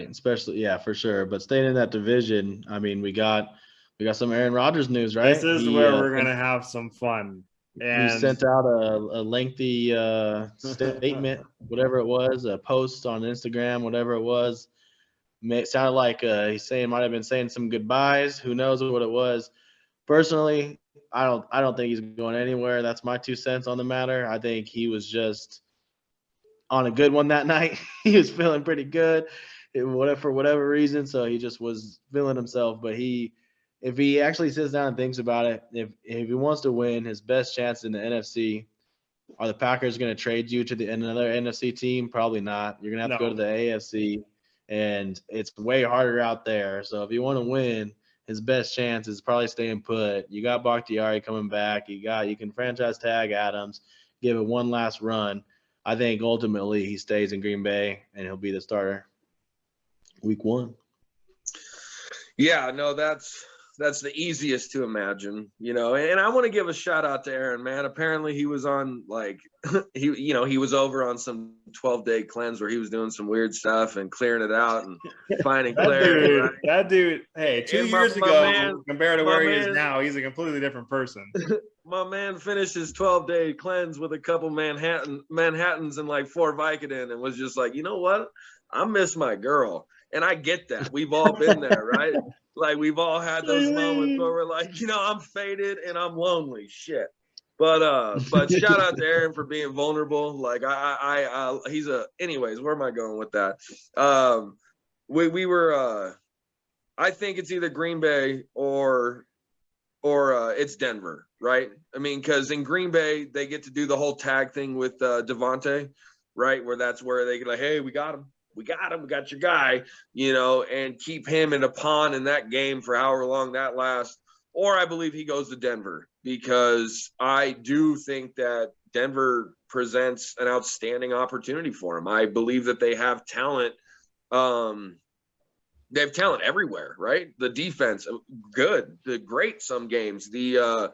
Right. Especially, yeah, for sure. But staying in that division, I mean, we got some Aaron Rodgers news, This right? is where we're gonna have some fun. He And sent out a lengthy statement, whatever it was, a post on Instagram, whatever it was. It sounded like might have been saying some goodbyes. Who knows what it was? Personally, I don't think he's going anywhere. That's my 2 cents on the matter. I think he was just on a good one that night. He was feeling pretty good, for whatever reason. So he just was feeling himself. But if he actually sits down and thinks about it, if he wants to win, his best chance in the NFC, are the Packers going to trade you to another NFC team? Probably not. You're going to have to go to no, the AFC, and it's way harder out there. So if you want to win, his best chance is probably staying put. You got Bakhtiari coming back. You can franchise tag Adams, give it one last run. I think ultimately he stays in Green Bay and he'll be the starter week 1. Yeah, no, that's the easiest to imagine, and I want to give a shout out to Aaron, man. Apparently he was on he was over on some 12-day cleanse where he was doing some weird stuff and clearing it out and finding clarity. Right? That dude, hey, 2 years ago compared to where he is now, he's a completely different person. My man finished his 12-day cleanse with a couple Manhattans and like 4 Vicodin and was just like, you know what? I miss my girl. And I get that. We've all been there, right? Like we've all had those moments where we're like, I'm faded and I'm lonely. Shit. But shout out to Aaron for being vulnerable. Like anyways, where am I going with that? We were I think it's either Green Bay or it's Denver, right? I mean, because in Green Bay, they get to do the whole tag thing with Devontae, right? Where that's where they get like, hey, we got him. We got your guy, and keep him in a pawn in that game for however long that lasts. Or I believe he goes to Denver because I do think that Denver presents an outstanding opportunity for him. I believe that they have talent. They have talent everywhere, right? The defense, good, great some games. The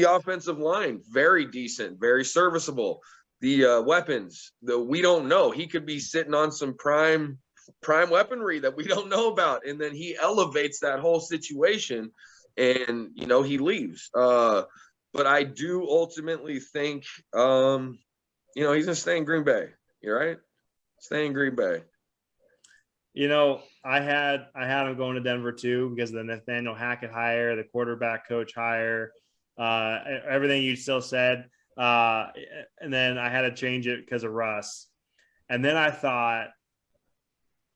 offensive line, very decent, very serviceable. The weapons, we don't know. He could be sitting on some prime weaponry that we don't know about, and then he elevates that whole situation, and he leaves. But I do ultimately think, he's gonna stay in Green Bay. You're right, stay in Green Bay. I had him going to Denver too because of the Nathaniel Hackett hire, the quarterback coach hire, everything you still said. And then I had to change it because of Russ. And then I thought,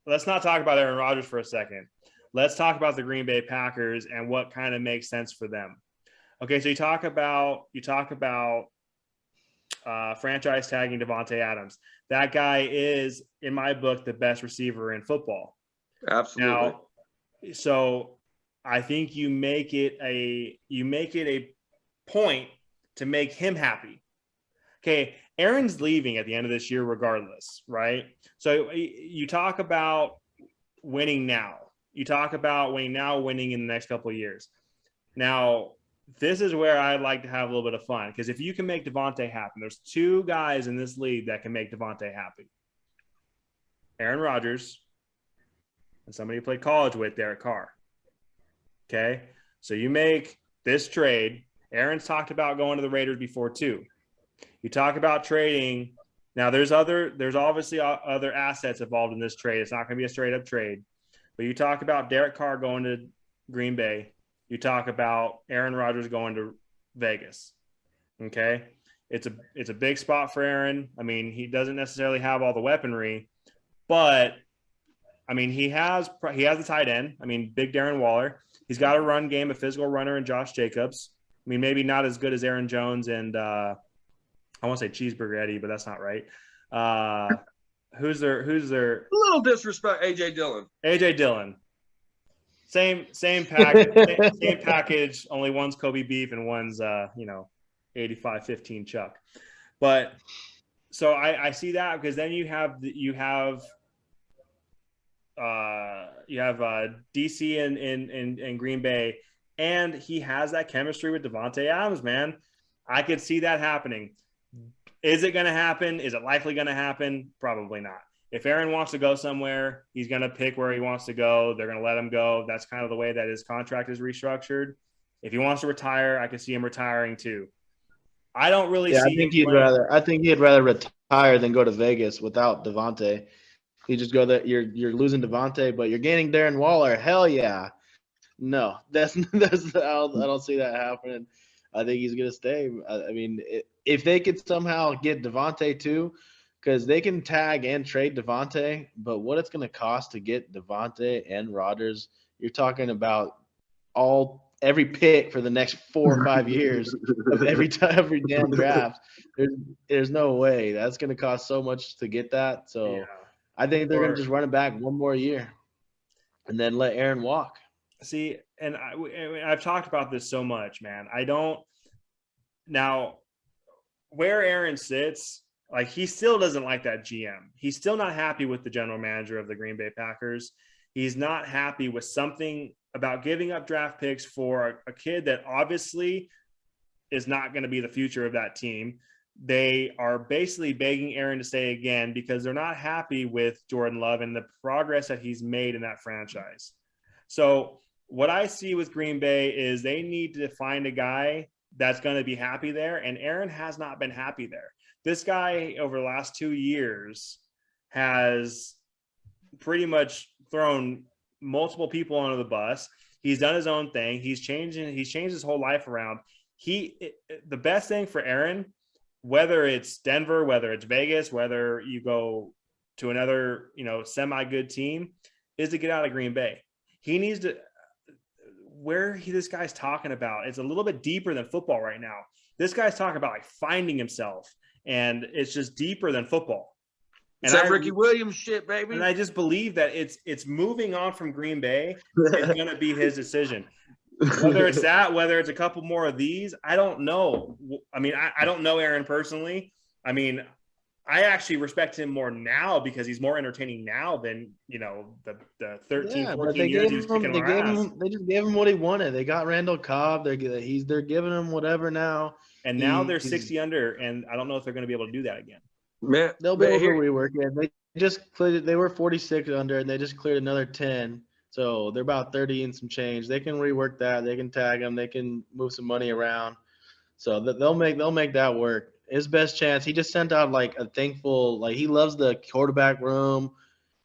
let's not talk about Aaron Rodgers for a second. Let's talk about the Green Bay Packers and what kind of makes sense for them. Okay, so you talk about franchise tagging Devontae Adams. That guy is, in my book, the best receiver in football. Absolutely. Now, so I think you make it a point to make him happy. Okay, Aaron's leaving at the end of this year regardless, right? So you talk about winning now. You talk about winning in the next couple of years. Now, this is where I'd like to have a little bit of fun because if you can make Devontae happy, there's 2 guys in this league that can make Devontae happy. Aaron Rodgers and somebody you played college with, Derek Carr. Okay, so you make this trade. Aaron's talked about going to the Raiders before too. You talk about trading. Now there's obviously other assets involved in this trade. It's not going to be a straight up trade, but you talk about Derek Carr going to Green Bay. You talk about Aaron Rodgers going to Vegas. Okay. It's a big spot for Aaron. I mean, he doesn't necessarily have all the weaponry, but I mean, he has the tight end. I mean, big Darren Waller. He's got a run game, a physical runner in Josh Jacobs. I mean, maybe not as good as Aaron Jones and I want to say Cheeseburger Eddie, but that's not right. Who's their a little disrespect? AJ Dillon. Same package. Same package. Only one's Kobe beef and one's 85-15 Chuck. But so I see that because then you have DC in Green Bay, and he has that chemistry with Devontae Adams, man. I could see that happening. Is it going to happen? Is it likely going to happen? Probably not. if Aaron wants to go somewhere, he's going to pick where he wants to go. They're going to let him go. That's kind of the way that his contract is restructured. If he wants to retire, I can see him retiring too. I don't really see I think he'd rather retire than go to Vegas without Devontae. You just go there. You're losing Devontae, but you're gaining Darren Waller. Hell yeah. No, I don't see that happening. I think he's gonna stay. I mean, if they could somehow get Devontae too, because they can tag and trade Devontae, but what it's gonna cost to get Devontae and Rodgers, you're talking about every pick for the next 4 or 5 years of every damn draft. There's no way that's gonna cost so much to get that. So Yeah. I think they're gonna just run it back one more year, and then let Aaron walk. See, and I've talked about this so much, man. Now, where Aaron sits, like he still doesn't like that GM. He's still not happy with the general manager of the Green Bay Packers. He's not happy with something about giving up draft picks for a kid that obviously is not going to be the future of that team. They are basically begging Aaron to stay again because they're not happy with Jordan Love and the progress that he's made in that franchise. So what I see with Green Bay is they need to find a guy that's going to be happy there, and Aaron has not been happy there. This guy over the last 2 years has pretty much thrown multiple people under the bus. He's done his own thing. He's changed his whole life around. The best thing for Aaron, whether it's Denver, whether it's Vegas, whether you go to another, semi-good team, is to get out of Green Bay. He needs to this guy's talking about, it's a little bit deeper than football right now. This guy's talking about like finding himself, and it's just deeper than football. It's that Ricky Williams shit, baby. And I just believe that it's moving on from Green Bay. It's going to be his decision. Whether it's that, whether it's a couple more of these, I don't know. I mean, I don't know Aaron personally. I mean, I actually respect him more now because he's more entertaining now than, the 13, 14 years he was kicking our ass. They just gave him what he wanted. They got Randall Cobb. They're giving him whatever now. And now they're 60 under, and I don't know if they're going to be able to do that again. Man, they'll be able to rework it. They just cleared. They were 46 under, and they just cleared another 10. So they're about 30 and some change. They can rework that. They can tag them. They can move some money around. So they'll make that work. His best chance. He just sent out like a thankful. Like he loves the quarterback room.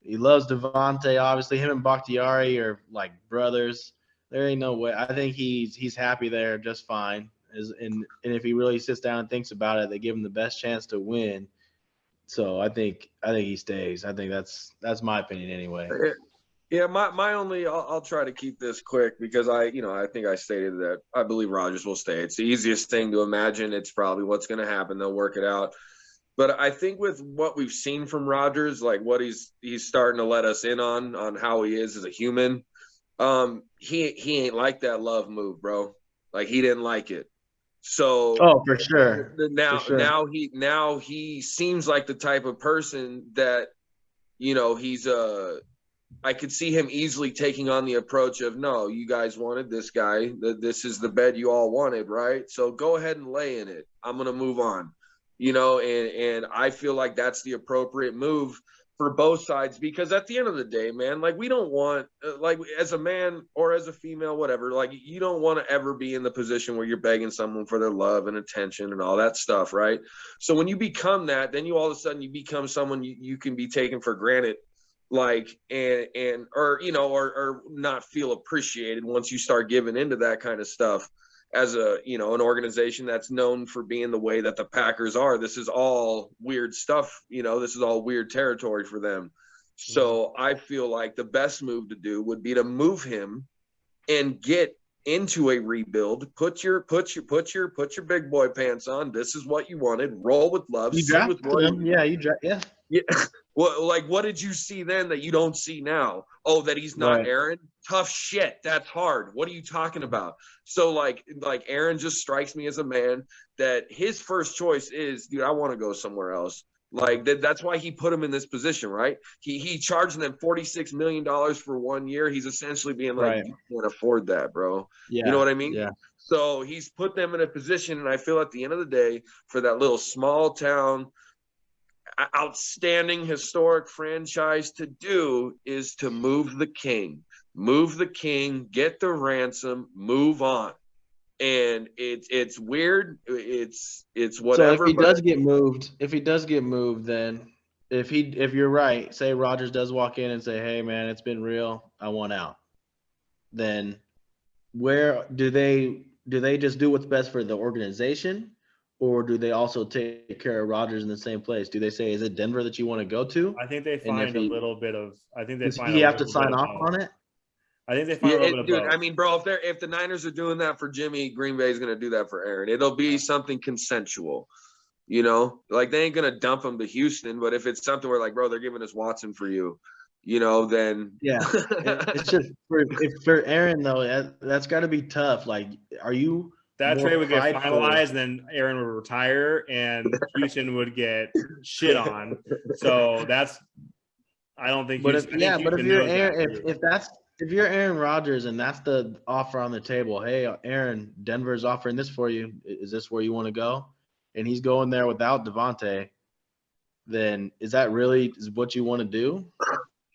He loves Devontae. Obviously, him and Bakhtiari are like brothers. There ain't no way. I think he's happy there just fine. And if he really sits down and thinks about it, they give him the best chance to win. So I think he stays. I think that's my opinion anyway. Yeah, my only I'll try to keep this quick because I think I stated that I believe Rodgers will stay. It's the easiest thing to imagine. It's probably what's going to happen. They'll work it out. But I think with what we've seen from Rodgers, like what he's starting to let us in on how he is as a human, he ain't like that Love move, bro. Like he didn't like it. So for sure. Now he seems like the type of person that he's I could see him easily taking on the approach of, no, you guys wanted this guy. This is the bed you all wanted, right? So go ahead and lay in it. I'm going to move on, and I feel like that's the appropriate move for both sides because at the end of the day, man, like we don't want, like as a man or as a female, whatever, like you don't want to ever be in the position where you're begging someone for their love and attention and all that stuff, right? So when you become that, then you all of a sudden you become someone you can be taken for granted. Like or not feel appreciated once you start giving into that kind of stuff as an organization that's known for being the way that the Packers are. This is all weird stuff, this is all weird territory for them. So I feel like the best move to do would be to move him and get into a rebuild. Put your big boy pants on. This is what you wanted. Roll with Love. You drafted him. Yeah. Well, like, what did you see then that you don't see now? Oh, that he's not Aaron? Tough shit. That's hard. What are you talking about? So, like Aaron just strikes me as a man that his first choice is, dude, I want to go somewhere else. Like, that's why he put him in this position, right? He charged them $46 million for 1 year. He's essentially being like, you can't afford that, bro. Yeah. You know what I mean? Yeah. So he's put them in a position, and I feel at the end of the day, for that little small town outstanding historic franchise to do is to move the king, get the ransom, move on. And it's weird. It's whatever. So if he does get moved, then if you're right, say Rodgers does walk in and say, "Hey man, it's been real. I want out." Then where do they just do what's best for the organization, or do they also take care of Rodgers in the same place? Do they say, "Is it Denver that you want to go to?" I think they find a little bit of. I think they Does find he a have to little sign bit of off both. on it? I think they find a little bit of Dude, both. I mean, bro, if the Niners are doing that for Jimmy, Green Bay is going to do that for Aaron. It'll be something consensual, you know, like they ain't going to dump him to Houston. But if it's something where like, bro, they're giving us Watson for you, you know, then Yeah, it's just for Aaron though. That's got to be tough. Like, are you that more trade would get prideful? finalized, and then Aaron would retire, and Houston would get shit on. So that's. I don't think. But Houston, if you're Aaron, if you're Aaron Rodgers and that's the offer on the table, hey Aaron, Denver's offering this for you. Is this where you want to go? And he's going there without Devontae. Then is that really what you want to do?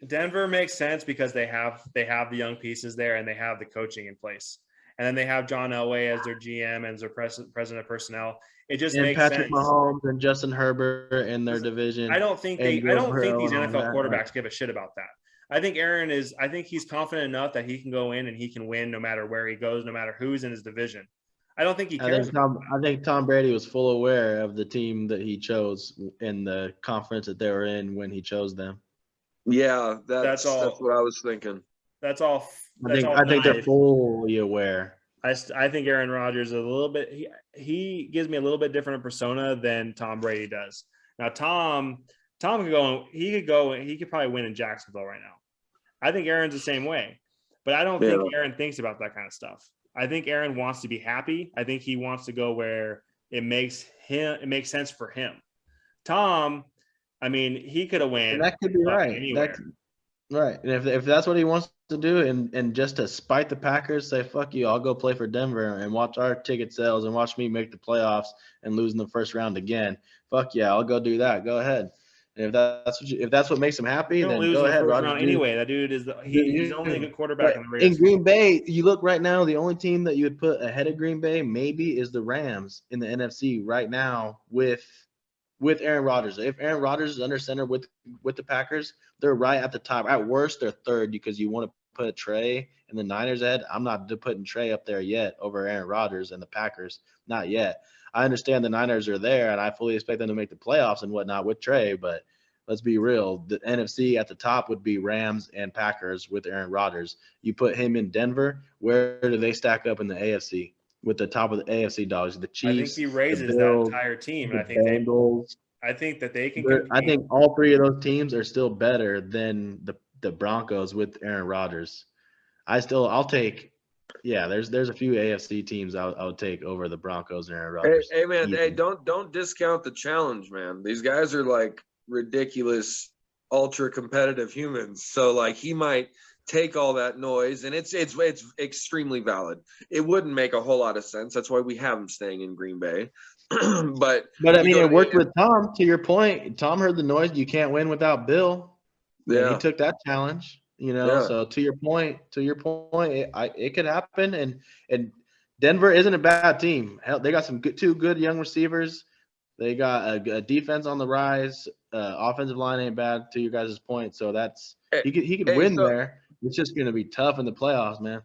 Denver makes sense because they have the young pieces there and they have the coaching in place, and then they have John Elway as their GM and as their president of personnel. It just makes Patrick sense. Mahomes and Justin Herbert in their division. I don't think these NFL quarterbacks give a shit about that. I think Aaron is. I think he's confident enough that he can go in and he can win no matter where he goes, no matter who's in his division. I don't think he cares. I think Tom Brady was full aware of the team that he chose in the conference that they were in when he chose them. Yeah, that's what I was thinking. That's all. I think they're fully aware. I think Aaron Rodgers is a little bit. He gives me a little bit different persona than Tom Brady does. Now Tom could go. He could probably win in Jacksonville right now. I think Aaron's the same way, but I don't think Aaron thinks about that kind of stuff. I think Aaron wants to be happy. I think he wants to go where it makes sense for him. Tom, I mean, he could have won. And that could be right. Anywhere. Right. And if that's what he wants to do, and just to spite the Packers, say, fuck you, I'll go play for Denver and watch our ticket sales and watch me make the playoffs and lose in the first round again. Fuck yeah, I'll go do that. Go ahead. And if that's what makes him happy, then go ahead, Rodgers. Anyway, that dude is he's only a good quarterback in the regular season. Green Bay, you look right now, the only team that you would put ahead of Green Bay maybe is the Rams in the NFC right now with Aaron Rodgers. If Aaron Rodgers is under center with the Packers, they're right at the top. At worst, they're third because you want to put Trey and the Niners ahead. I'm not putting Trey up there yet over Aaron Rodgers and the Packers. Not yet. I understand the Niners are there, and I fully expect them to make the playoffs and whatnot with Trey, but let's be real. The NFC at the top would be Rams and Packers with Aaron Rodgers. You put him in Denver, where do they stack up in the AFC? With the top of the AFC dogs, the Chiefs. I think he raises Bills, that entire team, and I think that they can compete. I think all three of those teams are still better than the Broncos with Aaron Rodgers. I'll take. Yeah, there's a few AFC teams I would take over the Broncos and Aaron Rodgers. Hey man, hey, don't discount the challenge, man. These guys are like ridiculous, ultra competitive humans. So like he might take all that noise, and it's extremely valid. It wouldn't make a whole lot of sense. That's why we have him staying in Green Bay. but I mean, it worked with Tom. To your point, Tom heard the noise. You can't win without Bill. Yeah, he took that challenge. You know, so to your point, it could happen. And Denver isn't a bad team. Hell, they got two good young receivers. They got a defense on the rise. Offensive line ain't bad. To your guys' point, so that's he could win there. It's just going to be tough in the playoffs, man.